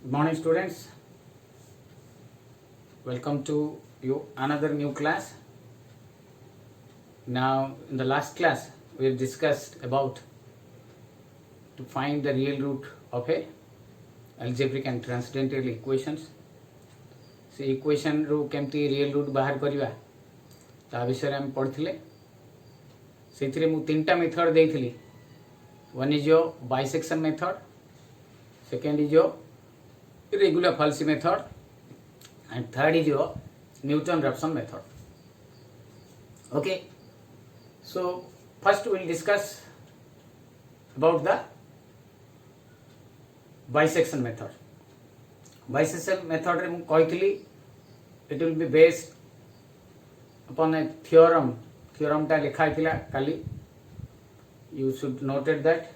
Good morning, students. Welcome to you another new class. Now, in the last class, we discussed about to find the real root of a algebraic and transcendental equations. से equation रू केमती real root बाहर करवा ता विषय आम पढ़ते से मु तीनटा मेथड देइथिली. One is your bisection method, second is your regular fallacy method, and third is your Newton-Raphson method. Okay, so first we will discuss about the bisection method. Bisection method रे मु कहितली it will be based upon a theorem. Theorem टा लिखा हितला काली. You should noted that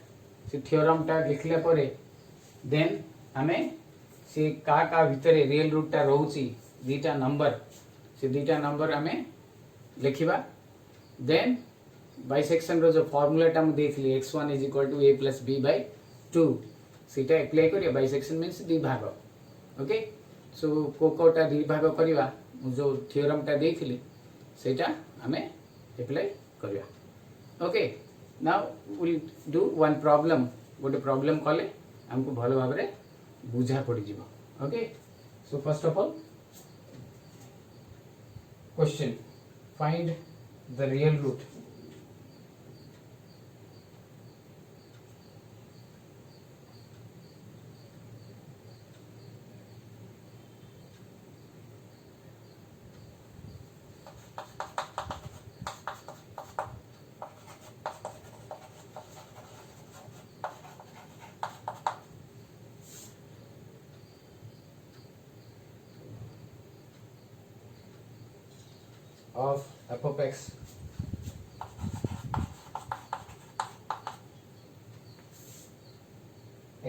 से theorem टा लिखले परे then हमें से का भितर रियल रूट टा रोची दीटा नंबर से दीटा नंबर हमें लिखिबा. देन बाइसेक्शन रो जो फार्मूला टा मु देखली x1 = a + b/2 सीटा अप्लाई करिया. बाइसेक्शन मींस दी भाग. ओके, सो कोकोटा दी भाग करिवा मु जो थ्योरम टा देखली सेटा हमें अप्लाई करिया. Okay, now we will do one problem. गोटे प्रॉब्लम कले हमको भलो भाव रे बुझा पड़ी जीवो. Okay, so first of all question, find the real root of f of x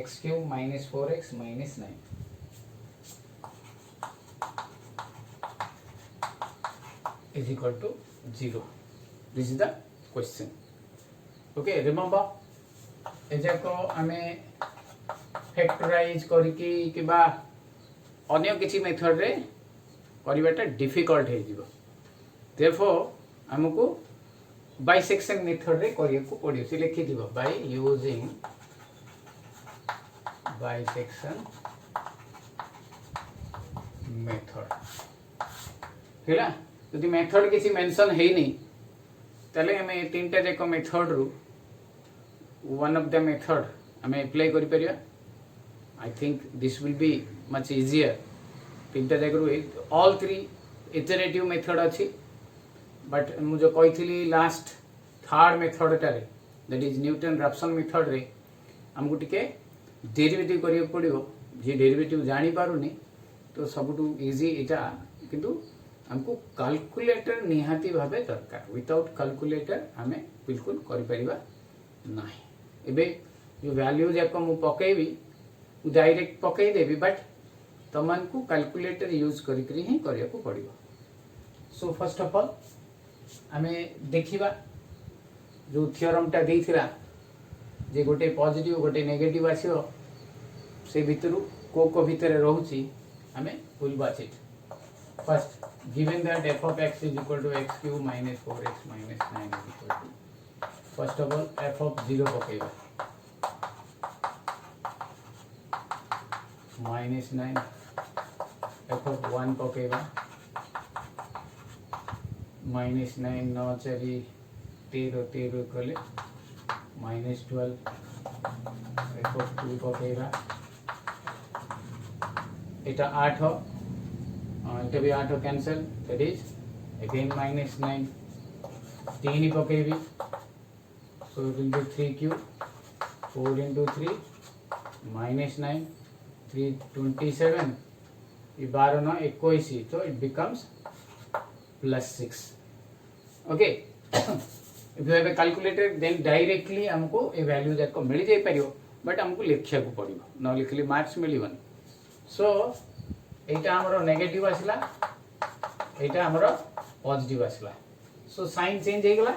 x cube minus 4x minus 9 is equal to 0. This is the question. Okay, remember एजाको आमे फैक्टराइज करके किबा अन्य किसी मेथड रे करबाटा डिफिकल्ट हे जिवो. Therefore, हमको bisection method रे करिया को पड़ियो. से लिखि दिबो बाय यूजिंग बाइसेक्शन मेथड. हैला यदि मेथड किसी मेंशन है नहीं तले हमें तीनटा जेको मेथड रू वन ऑफ द मेथड हमें अप्लाई करि परिया. I think this will be much easier. तीनटा जेको ऑल थ्री इटरेटिव मेथड अछि, बट मुझे कही लास्ट थर्ड मेथड टारे दैट इज न्यूटन-रैप्सन मेथड रे हमको टिके डेरिवेटिव करियो पड़ियो. जे डेरिवेटिव जानी पारुनी तो सबटू इजी इटा, किंतु हमको कैलकुलेटर निहाती भाबे दरकार. विदाउट कैलकुलेटर हमें बिल्कुल करि परिबा नाही. एबे जो वैल्यू जाको मु पकेबी मु डायरेक्ट पकई देबी, बट तमन को कैलकुलेटर यूज करिकरी ही करिया को पड़ियो. सो फर्स्ट ऑफ ऑल हमें देखिबा जो थ्योरम टा देइथिला जे गोटे पॉजिटिव गोटे नेगेटिव आसीओ से भितरु को भितर रहउची हमें फुल बाचिट. First given that f of x is equal to x cube minus 4x minus 9 is equal to, first of all f of 0 पकेबा minus 9, f of 1 पकेबा minus 9 9 4 13 13 कले minus 12, f of 2 पकेबा एटा 8 हो एटा भी 8 हो cancel, that is again minus 9 3 ही पकेबी. So it will be 3 cube 4 into 3 minus 9 3 27 ये 12 9 21, so it becomes plus 6. Okay, if you have a calculator then directly हमको ये value जाको मिल जाई परियो, बट हमको लिखिया को पड़ियो. न लिखली मार्क्स मिलिबन. सो एटा हमरो नेगेटिव आसला, एटा हमरो पॉजिटिव आसला. सो साइन चेंज हे गला.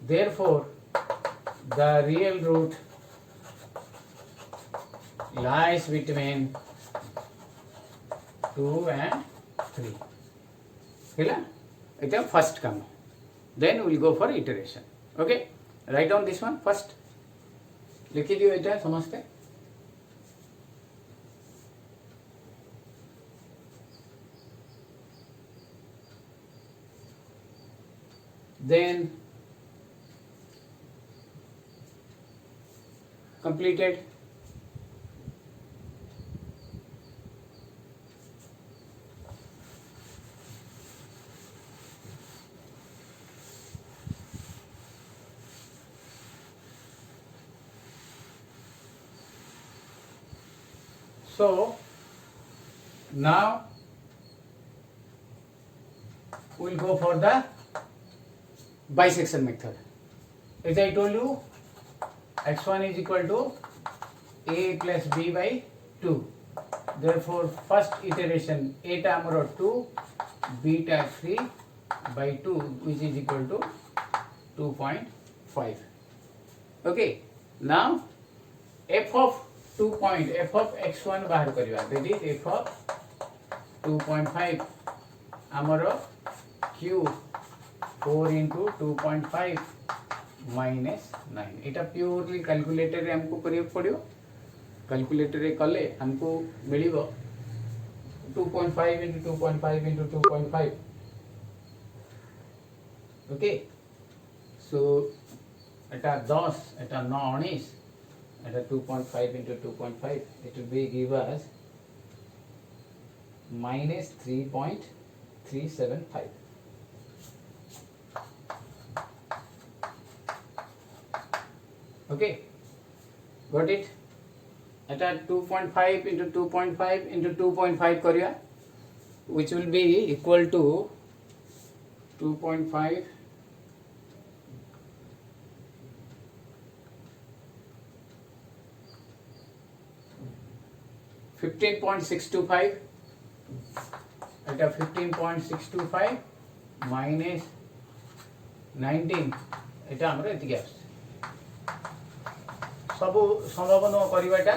therefore the real root lies between 2 and 3 ହେଲା এটা first come then we will go for iteration okay write down this one first लिखि दियो এটা समझते then completed so now we'll go for the bisection method. As I told you, x1 is equal to a plus b by 2. Therefore, first iteration a ta amaro 2, b ta 3 by 2, which is equal to 2.5. Okay. Now, f of 2 point f of x1 bahar kariba. That is f of 2.5 amaro q 4 into 2.5 minus 9 এটা purely calculator रे हमको करियो पड़ियो calculator रे कले हमको मिलिबो 2.5 into 2.5 into 2.5 okay so এটা 10 এটা 9 19 এটা 2.5 into 2.5 it will be give us minus 3.375 okay got it at 2.5 into 2.5 into 2.5 kariya which will be equal to 2.5 15.625 at 15.625 minus 19 এটা আমরা এদিকে আসছে सब संभावना करवाटा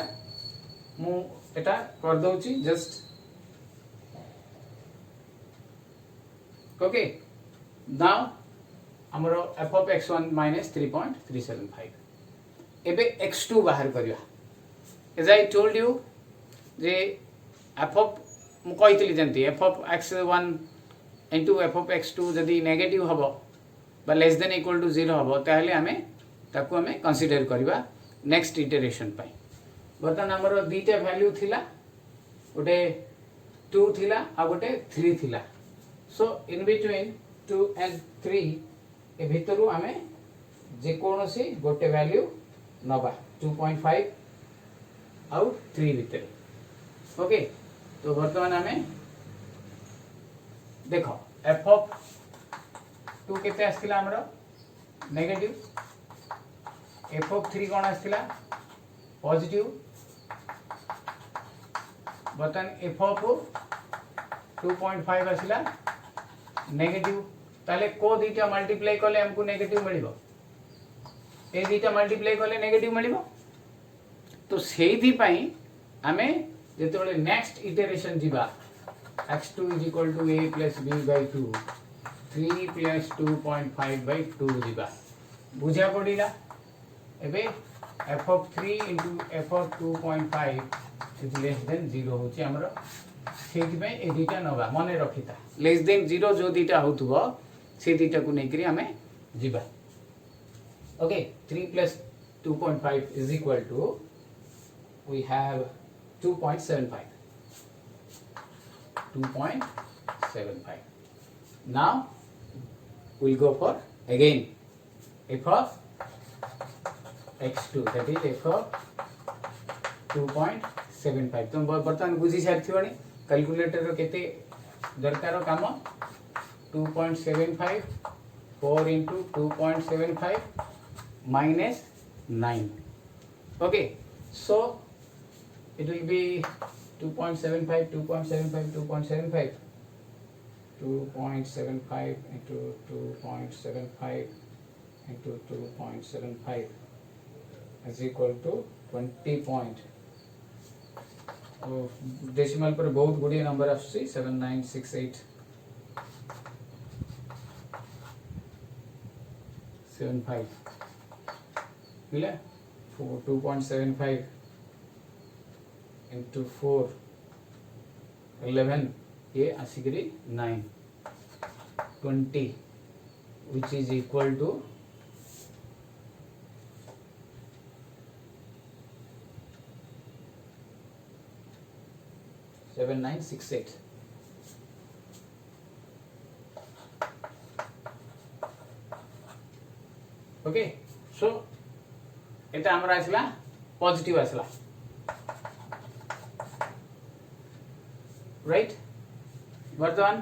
मु एटा कर दउची जस्ट ओके नाउ हमरो f of x1 minus 3.375 एबे x2 बाहर करिया एज आई टोल्ड यू जे f of मु कहितली जंती f of x1 into f of x2 जदी नेगेटिव हबो बा लेस देन इक्वल टू 0 हबो ताहले हमें ताकू हमें कंसीडर करबा नेक्स्ट इटरेशन पाई बर्तन हमर दीटा वैल्यू थिला गोटे 2 थिला आ गोटे 3 थिला सो इन बिटवीन 2 एंड 3 ए भितरु हमें जे कोनोसी गोटे वैल्यू नबा 2.5 आउ 3 भितर ओके तो वर्तमान हमें देखो f of 2 केते आस्थिला हमरो नेगेटिव f of 3 कौन आस्थिला पॉजिटिव बर्तन f of 2.5 आसिला नेगेटिव ताले को दीटा मल्टीप्लाई करले हमको नेगेटिव मिलिबो ए दीटा मल्टीप्लाई करले नेगेटिव मिलिबो तो सेही पई हमें जेतेबेले नेक्स्ट इटरेशन जीवा x2 is equal to a plus b by 2 3 plus 2.5 by 2 जीवा बुझा पड़िला एबे f of 3 into f of 2.5 is less than 0 होची हमरो सेति पे ए दीटा नबा मने रखिता लेस देन 0 जो दीटा होतबो से दीटा को नै करी हमें जीवा okay 3 plus 2.5 is equal to we have 2.75 now we'll go for again f of x2 that is f of 2.75 तुम बर्तमान बुझी सारथिबनी कैलकुलेटर रो केते दरकार काम 2.75 4 into 2.75 minus 9 okay so it will be 2.75 2.75 2.75 2.75 into 2.75 into 2.75 is equal to 20 point decimal पर बहुत गुड़िए number आसुची 7968 75 मिला 2.75 into 4 11 ये आसिकरी 9 20 which is equal to 7968 okay so এটা আমরা আসলা পজিটিভ আসলা right বর্তমান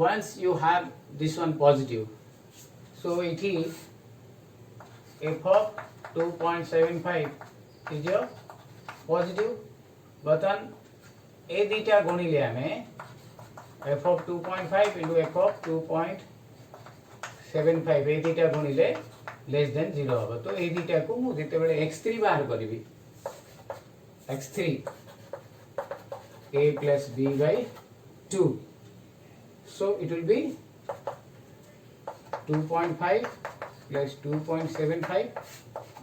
once you have this one positive so it is f of 2.75 is your positive बर्तमान ए दुईटा गुणिले आम f of 2.5 into f of 2.75 ए दुईटा गुणिले लेस देन 0 हम तो ये दुईटा को मुझे x3 बाहर करी x3 a plus b by 2 so it will be 2.5 plus 2.75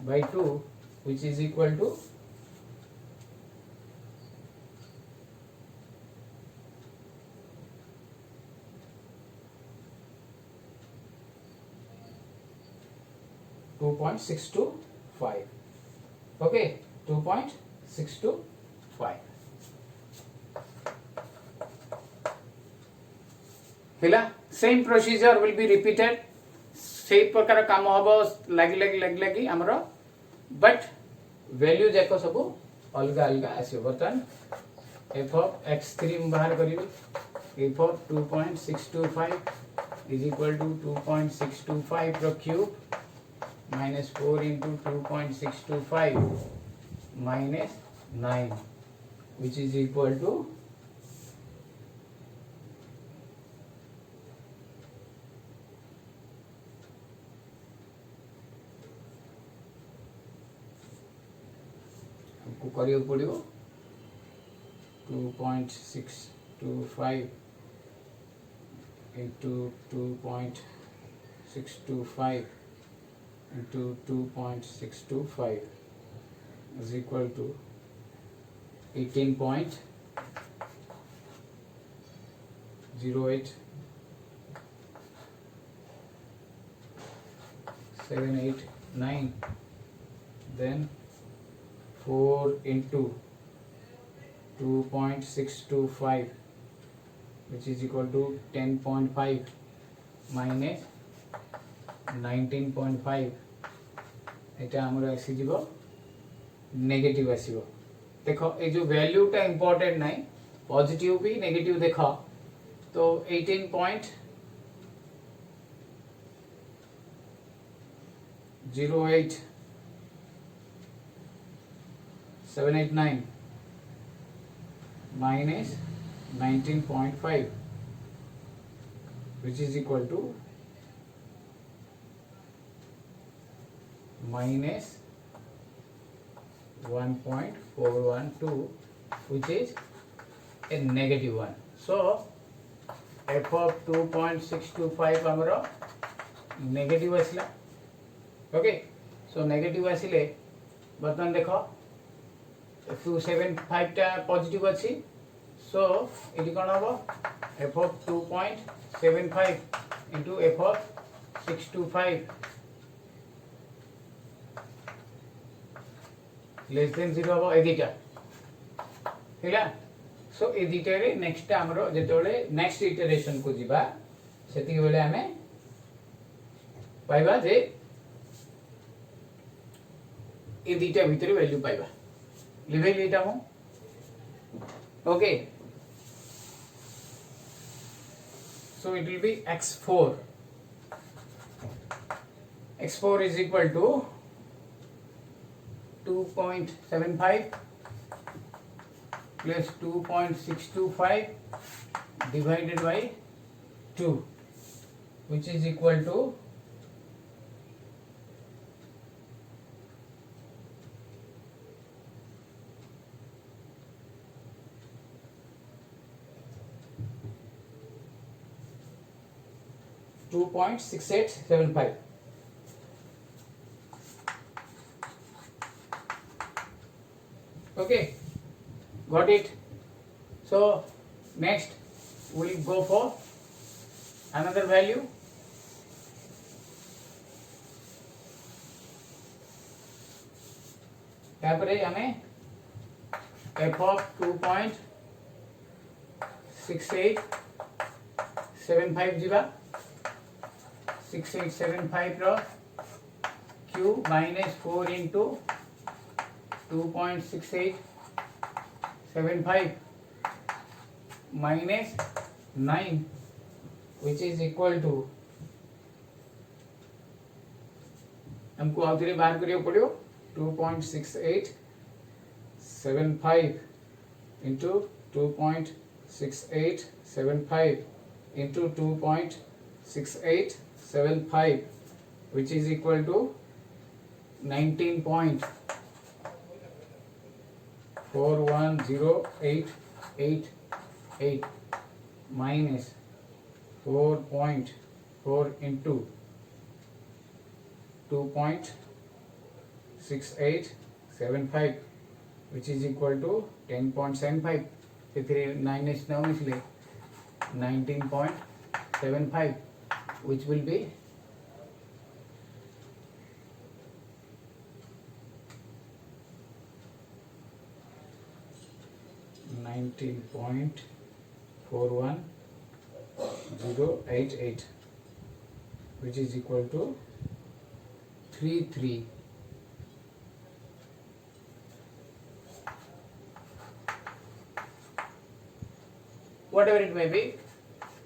by 2 which is equal to 2.625 okay 2.625 हिला same procedure will be repeated से प्रकार काम हबो लगी हमर बट वैल्यू जाको सब अलग अलग आसी बर्तन f of x3 बाहर करी f of 2.625 is equal to 2.625 ro cube minus 4 into 2.625 minus 9 which is equal to 2.625 into 2.625 into 2.625 is equal to 18.08 789 then 4 into 2.625 which is equal to 10.5 minus 19.5 এটা আমরা আসি যাব नेगेटिव आसीबो देखो ए जो वैल्यू टा important नाही पॉजिटिव भी नेगेटिव देखो तो 18.08 789 minus 19.5 which is equal to minus 1.412 which is a negative one. So f of 2.625 हमरो negative आसिला okay so negative आसिले बर्तमान देखो 275 टा पॉजिटिव अछि so इति कोन हबो f of 2.75 into f of 625 less than 0 हबो एदिटा हैला सो एदिटा रे नेक्स्ट हमरो जेतोले नेक्स्ट इटरेशन को जिबा सेति बेले हमें पाइबा जे एदिटा भीतर वैल्यू पाइबा लिवेल एटा हो okay so it will be x4 is equal to 2.75 plus 2.625 divided by 2 which is equal to 2.625 2.6875. Okay, got it. So next we'll go for another value. तापरे हमें f of 2.6875 जीवा 6875 रो q minus 4 into 2.6875 minus 9 which is equal to हमको आउथरे बाहर करियो पड़ियो 2.6875 into 2.6875 into 2.6875 which is equal to 19.41088 minus 4.4 into 2.6875 which is equal to 10.75. फिर 9 is now इसलिए 19.75 which will be 19.41088 which is equal to 33. Whatever it may be,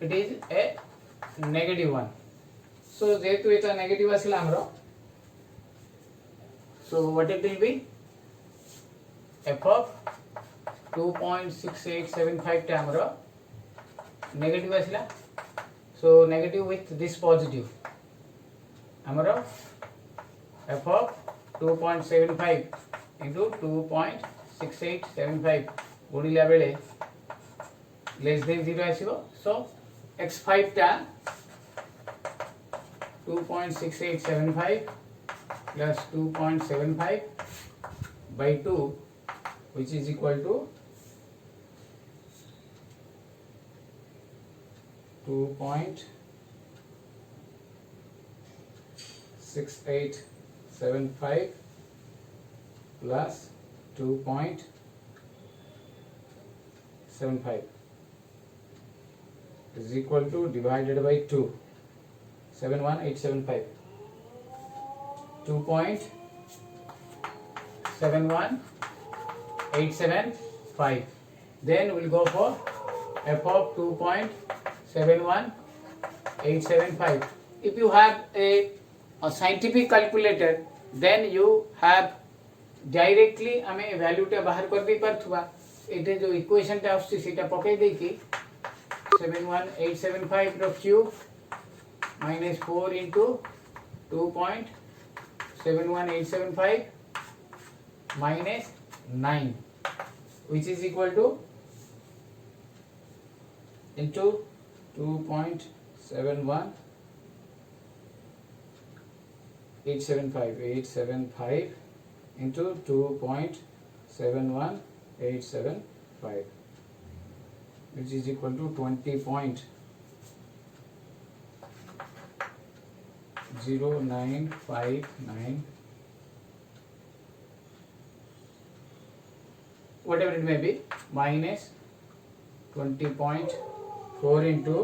it is a negative one. So जेहेतु इटा negative आसिला हमरो, so what it will be? F of 2.6875 टा हमरो negative आसिला, so negative with this positive. हमरो f of 2.75 into 2.6875 गुणिला बेले less than 0 आसीबो. So x5 टा 2.6875 plus 2.75 by 2 which is equal to 2.6875 plus 2.75 is equal to divided by 2, 71875, 2.71875. Then we'll go for f of 2.71875. If you have a scientific calculator, then you have directly हमें value टा बाहर कर दी परथुआ एटे जो equation टा आछी सेटा पकाई देई कि 71875 रो cube minus 4 into 2.71875 minus 9 which is equal to into 2.71875 into 2.71875 which is equal to 20.0959 whatever it may be minus 20.4 into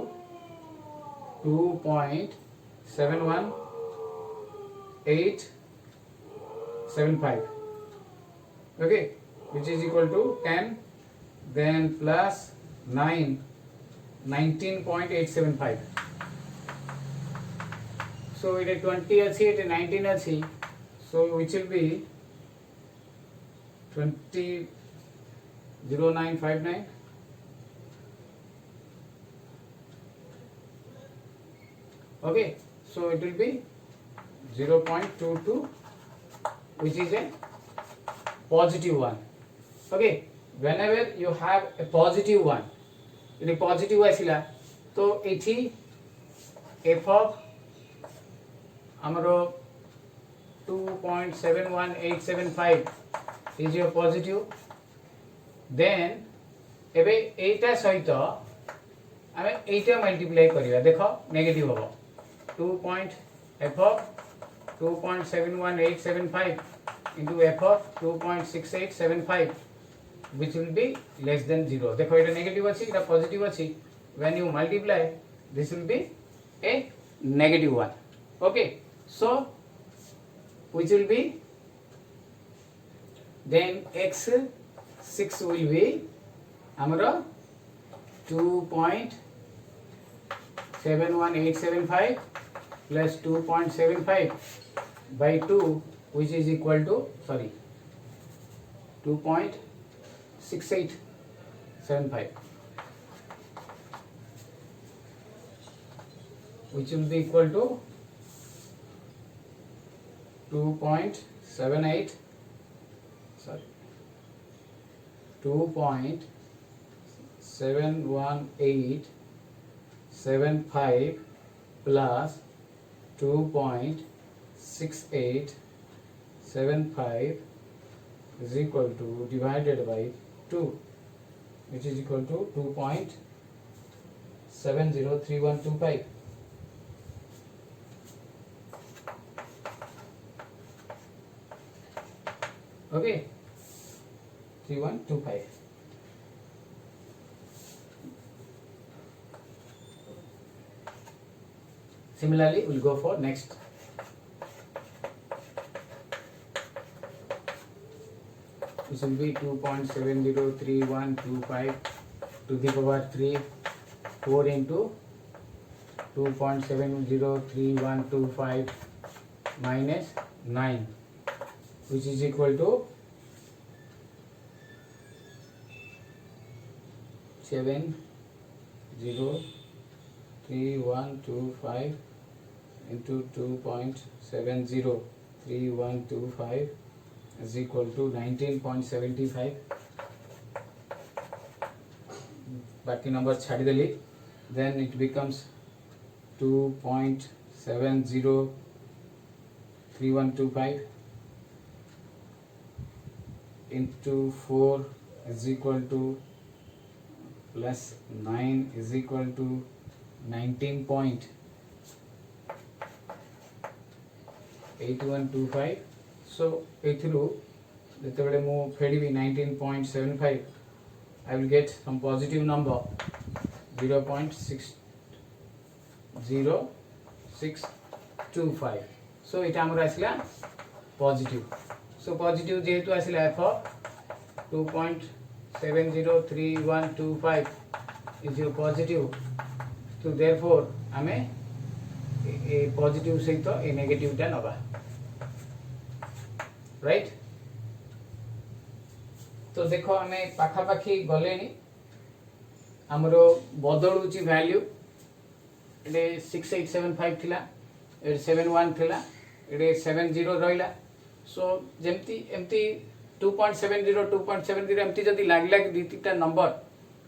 2.71875 okay which is equal to 10 then plus 9 19.875 so it is 20 अच्छी it is 19 अच्छी so which will be 20.0959 okay so it will be 0.22 which is a positive one okay whenever you have a positive one it is positive आसिला तो एठी F of हमरो 2.71875 is your positive then एबे एटा सहित आमे एटा multiply करिया देखो negative होबो 2 F of 2.71875 into f of 2.6875 which will be less than 0 देखो এটা नेगेटिव अछि এটা पॉजिटिव अछि when you multiply this will be a negative one okay so which will be then x6 will be हमरो 2.71875 plus 2.75 by 2 which is equal to 2.6875 which will be equal to 2.71875 plus 2.6875 is equal to divided by 2 which is equal to 2.703125 okay 3125 similarly we'll go for next this will be 2.703125 to the power 3 4 into 2.703125 minus 9 which is equal to 7.03125 into 2.703125 is equal to 19.75 बाकी number छाड़ देली then it becomes 2.703125 into 4 is equal to plus 9 is equal to 19.8125 so एथिरु जेतेबेले मु फेडिबी 19.75 I will get some positive number 0.60625 so इटा हमर आसला positive so positive जेहेतु आसला f of 2.703125 is your positive so therefore हमें ए positive सहित ए negative टा नबा राइट तो देखो हमें पाखा पाखी गलेनी हमरो बदलुची वैल्यू एडे 6875 थिला एडे 71 थिला एडे 70 रहिला सो जेमती एमती 2.70 2.70 एमती जदी लागला कि दीतिटा नंबर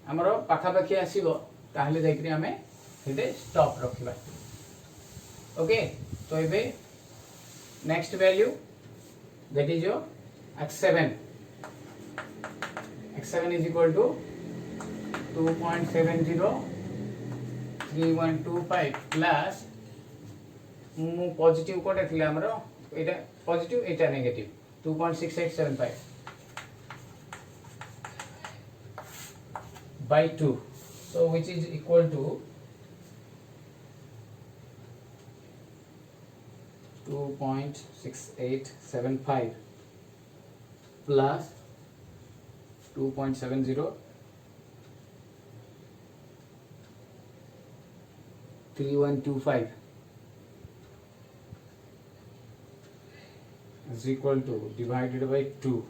हमरो पाखा पाखी आसीबो ताहले जाइकरी हमें हेडे स्टॉप रखिबा ओके तो एबे next value that is your x7 is equal to 2.703125 plus मु पॉजिटिव कोटा थिला हमरो एटा positive Etah negative 2.6875 by 2 so which is equal to 2.6875 plus 2.703125 is equal to divided by 2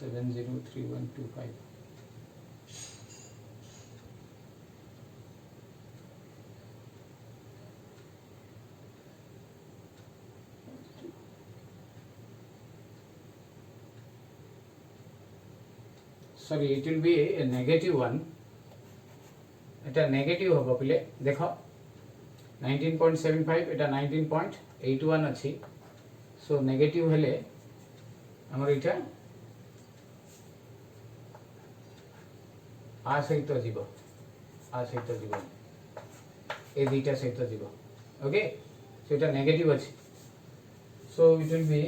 703125 703125 sorry it will B A negative one Etah negative होबो पिले देखो 19.75 एटा 19.81 अछि so negative हेले हमर इटा आ सहित जीवो ए दुईटा सहित जीवो ओके सो इटा नेगेटिव अछि सो इट विल बी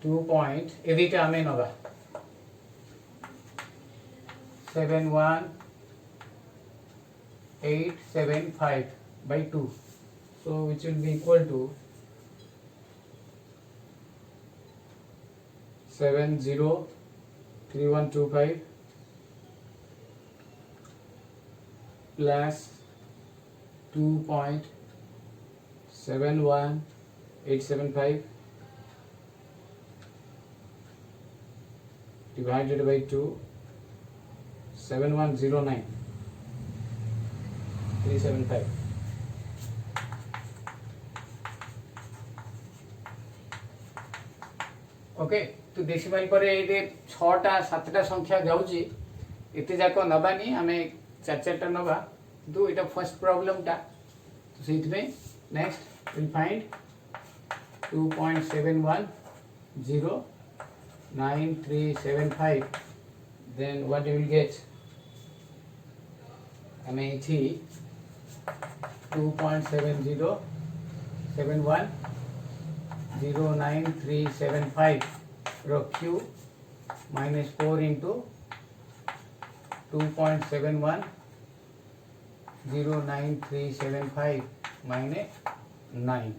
2 point ए दुईटा आमे नबा 71875 by 2 so which will be equal to 703125 plus 2.71875 divided by 2 7109 375 okay तो डेसिमल पर ये 6टा 7टा संख्या जाउची एते जाको नबानी हमें 4-4टा नबा दो एटा फर्स्ट प्रॉब्लम टा तो सेट में next will find 2.7109375 then what you will get हमें इथी 2.707109375 रो q minus 4 into 2.7109375 minus 9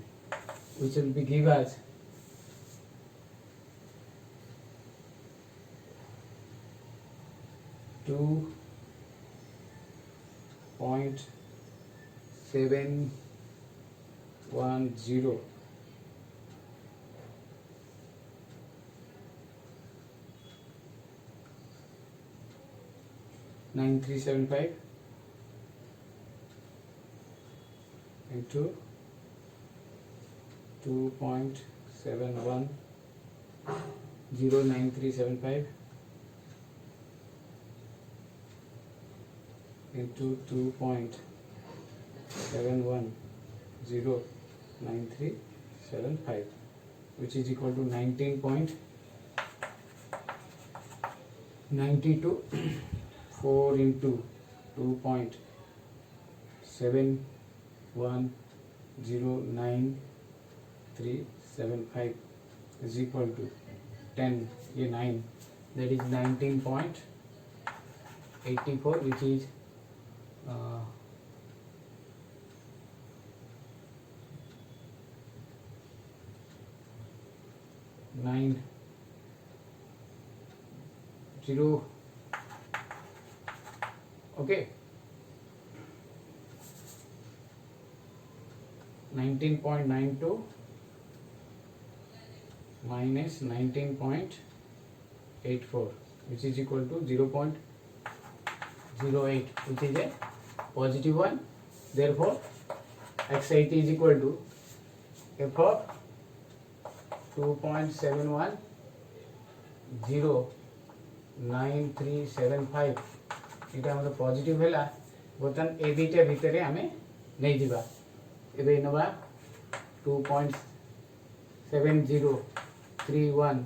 which will be give us 2.710 9375 into 2.7109375 into 2.7109375 which is equal to 19.92 4 into 2.7109375 is equal to 10 ये 9 that is 19.84 which is 9 0 okay 19.92 minus 19.84 which is equal to 0.08 which is a positive one, therefore xit is equal to f of 2.7109375 এটা আমাদের positive হেলা বর্তমান এই দুইটা ভিতরে আমি নেই দিবা এবে নবা 2.7031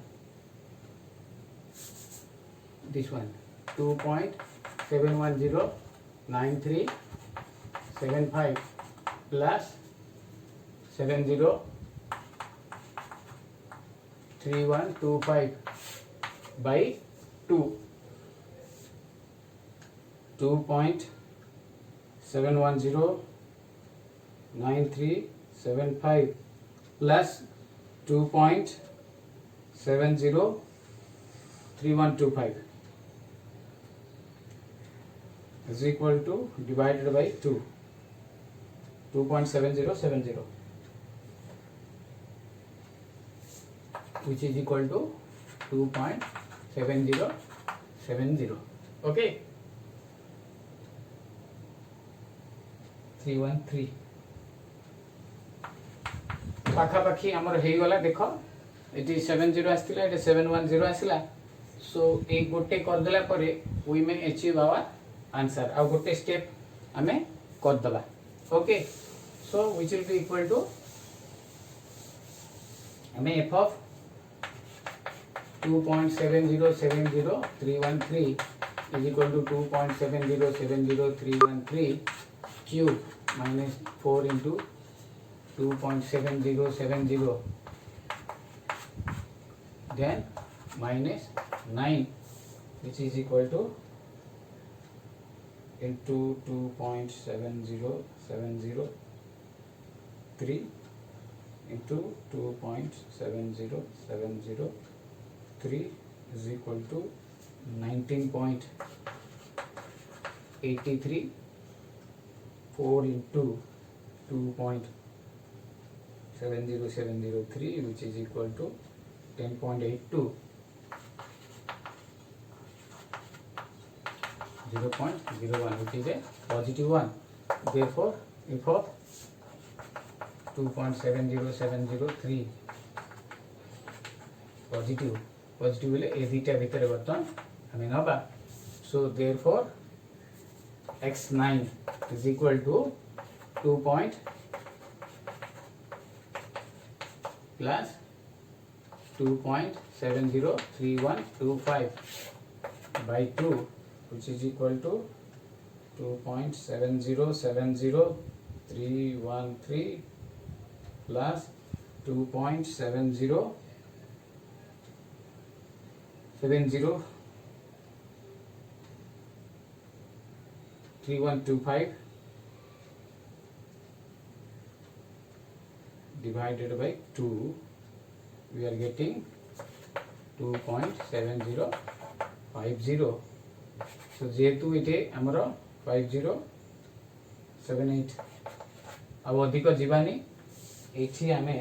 this one 2.7109375 plus 703125 by 2 2.7109375 plus 2.703125 is equal to divided by 2.7070 which is equal to 2.7070 okay 313 पाखापाखी आमर हो गला देख ये 70 आसला ये 710 आसला सो ये गोटे करदेला परे we may achieve our answer आ गोटे स्टेप आमे करदबा okay so which will be equal to आमे f of 2.7070313 is equal to 2.7070313 cube minus 4 into 2.7070 then minus 9 which is equal to into 2.70703 into 2.7073 is equal to 19.83 4 into 2.70703 which is equal to 10.82 0.01 which is a positive one therefore if of 2.70703 positive बोले ए दुटा भितर बर्तमान हमें नबा so therefore x9 is equal to 2 point plus 2.703125 by 2 which is equal to 2.7070313 plus 2.703125 divided by 2 we are getting 2.7050 so जेहेतु ये आमर 5078 आ अधिक जीवानी एठी आमे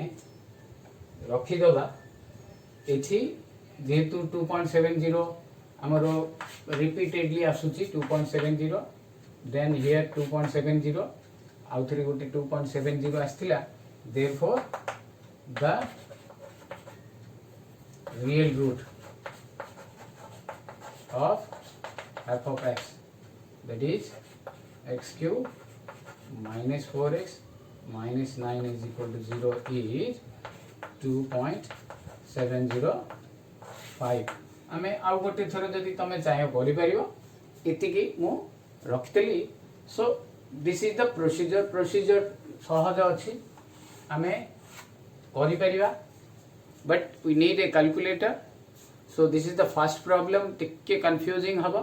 रखीदबा एठी जेहेतु 2.70 आमर रिपीटेडली आसुची 2.70 देन हियर 2.70 आउ थरे गोटे 2.70 आस्थिला therefore the real root of f of x that is x cube minus 4x minus 9 is equal to 0 is 2.705 आमे आउ गोटे थर जदि तमे चाहे करि परिबो एतिकी मु रखतेली so this is the procedure सहज अछि आमे करि परिबा but we need a calculator so this is the first problem टिके कंफ्यूजिंग हबो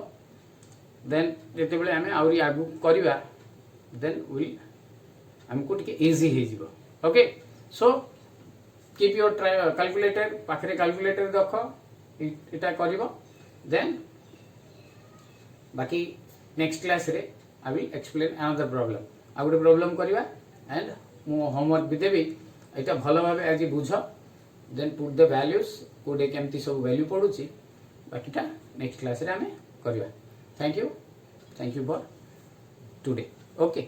देन जेते बेले आमे आउरी आगु करिबा देन विल हमको टिके इजी हे जिवो okay so keep your calculator पाखरे कैलकुलेटर रखो इटा करिवो देन बाकी नेक्स्ट क्लास रे I will explain another problem आ गोटे प्रॉब्लम करिवा एंड मो होमवर्क भी देबी एटा भलो भाबे आज बुझ देन पुट द वैल्यूज कोडे केमती सब वैल्यू पडुची बाकीटा नेक्स्ट क्लास रे हमें करिवा thank you for today okay